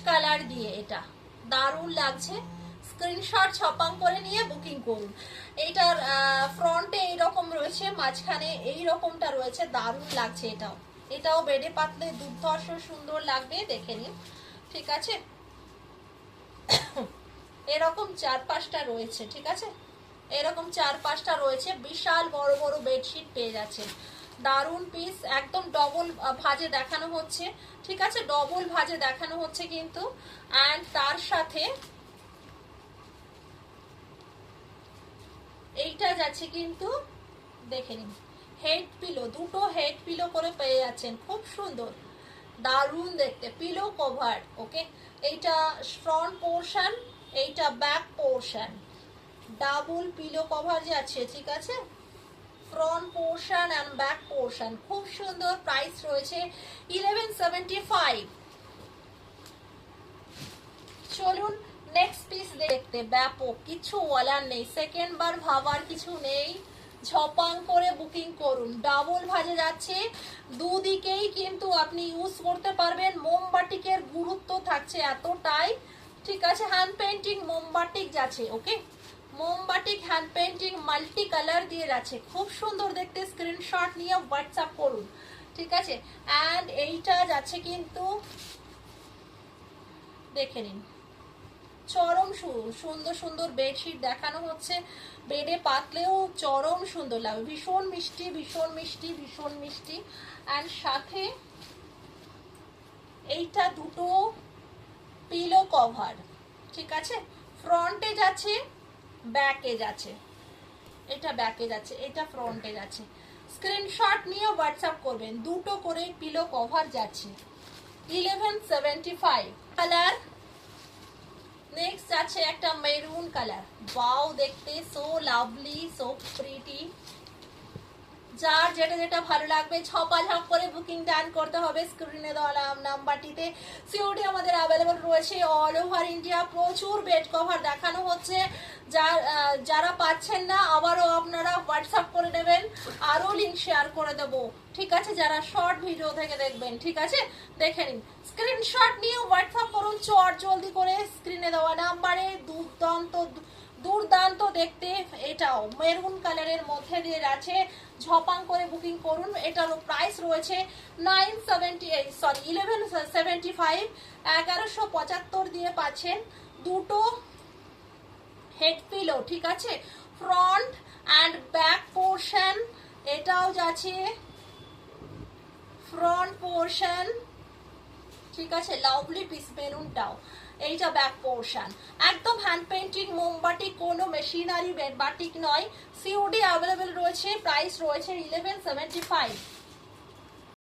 Colour দিয়ে, এটা দারুণ লাগছে। স্ক্রিনশট ছপাং করে নিয়ে বুকিং করুন। এইটার ফ্রন্টে এইরকম রয়েছে, মাঝখানে এই রকমটা রয়েছে, দারুণ লাগছে। এটাও বেডে পাতলে দুর্ধর্ষ সুন্দর লাগবে, দেখে নিন। ঠিক আছে, এরকম 4-5টা রয়েছে। ঠিক আছে, এরকম 4-5টা রয়েছে। বিশাল বড় বড় বেডশিট পেয়ে যাচ্ছেন। দারুণ পিস, একদম ডবল ভাজে দেখানো হচ্ছে। ঠিক আছে, ডবল ভাজে দেখানো হচ্ছে কিন্তু। অ্যান্ড তার সাথে এইটা যাচ্ছে কিন্তু, দেখে নিন, হেড পিলো, দুটো হেড পিলো করে পেয়ে যাচ্ছেন, খুব সুন্দর, দারুণ দেখতে। Pillow cover, okay. এইটা ফ্রন্ট পোর্শন, এইটা back portion, double pillow cover যাচ্ছে। ঠিক আছে, front portion and back portion, খুব সুন্দর। প্রাইস রয়েছে 1175। চলুন নেক্সট পিস দেখতে। ব্যাপক, কিছু বলার নেই, সেকেন্ড বার ভাবার কিছু নেই, ঝপাং করে বুকিং করুন। ডাবল ভাজে যাচ্ছে, দুদিকেই কিন্তু আপনি ইউজ করতে পারবেন। মোমবাটিকের গুরুত্ব থাকছে এতটাই। ঠিক আছে, হ্যান্ড পেন্টিং মোমবাটিক যাচ্ছে, ওকে। মোমবাটিক হ্যান্ড পেন্টিং মাল্টি কালার দিয়ে যাচ্ছে, খুব সুন্দর দেখতে। স্ক্রিনশট নিয়ে হোয়াটসঅ্যাপ করুন। ঠিক আছে, অ্যান্ড এইটা যাচ্ছে কিন্তু, দেখে নিন, চরম সুন্দর সুন্দর বেডশিট দেখানো হচ্ছে। বেডে পাতলেও চরম সুন্দর লাগবে, ভীষণ মিষ্টি, ভীষণ মিষ্টি, ভীষণ মিষ্টি। অ্যান্ড সাথে এইটা দুটো পিলো কভার। ঠিক আছে, ফ্রন্টে যাচ্ছে, ব্যাকে যাচ্ছে, এটা ব্যাকে যাচ্ছে, এটা ফ্রন্টে যাচ্ছে। স্ক্রিনশট নিয়ে হোয়াটসঅ্যাপ করবেন। দুটো করে পিলো কভার যাচ্ছে, 1175 কালার। নেক্সট আছে একটা মেরুন কালার, ওয়াও দেখতে, সো লাভলি, সো প্রিটি। যার যেটা যেটা ভালো লাগবে ঝপাঝপ করে বুকিং ডান করতে হবে স্ক্রিনে দেওয়া নাম্বারটিতে। সিওডি আমাদের অ্যাভেলেবল রয়েছে অল ওভার ইন্ডিয়া। প্রচুর বেড কভার দেখানো হচ্ছে, যারা পাচ্ছেন না আবারও আপনারা হোয়াটসঅ্যাপ করে নেবেন, আরও লিঙ্ক শেয়ার করে দেবো। ঠিক আছে, যারা শর্ট ভিডিও থেকে দেখবেন, ঠিক আছে, দেখে নিন। স্ক্রিনশট নিয়ে হোয়াটসঅ্যাপ করুন চট জলদি করে স্ক্রিনে দেওয়া নাম্বারে। দুর্দান্ত দেখতে, এটাও মেরুন কালারের মধ্যে দিয়ে আছে, ঝপাং করে বুকিং করুন। এটারও প্রাইস রয়েছে 1175। 1175 দিয়ে পাচ্ছেন দুটো হেড পিলো। ঠিক আছে, ফ্রন্ট অ্যান্ড ব্যাক পোর্শন, এটাও যাচ্ছে ফ্রন্ট পোর্শন। ঠিক আছে, লাভলি পিস মেরুনটাও, এইটা ব্যাক পোর্শন। একদম হ্যান্ড পেন্টিং মোমবাটিক, কোনো মেশিনারি বাটিক নয়। সিওডি অ্যাভেলেবেল রয়েছে, প্রাইস রয়েছে 1175।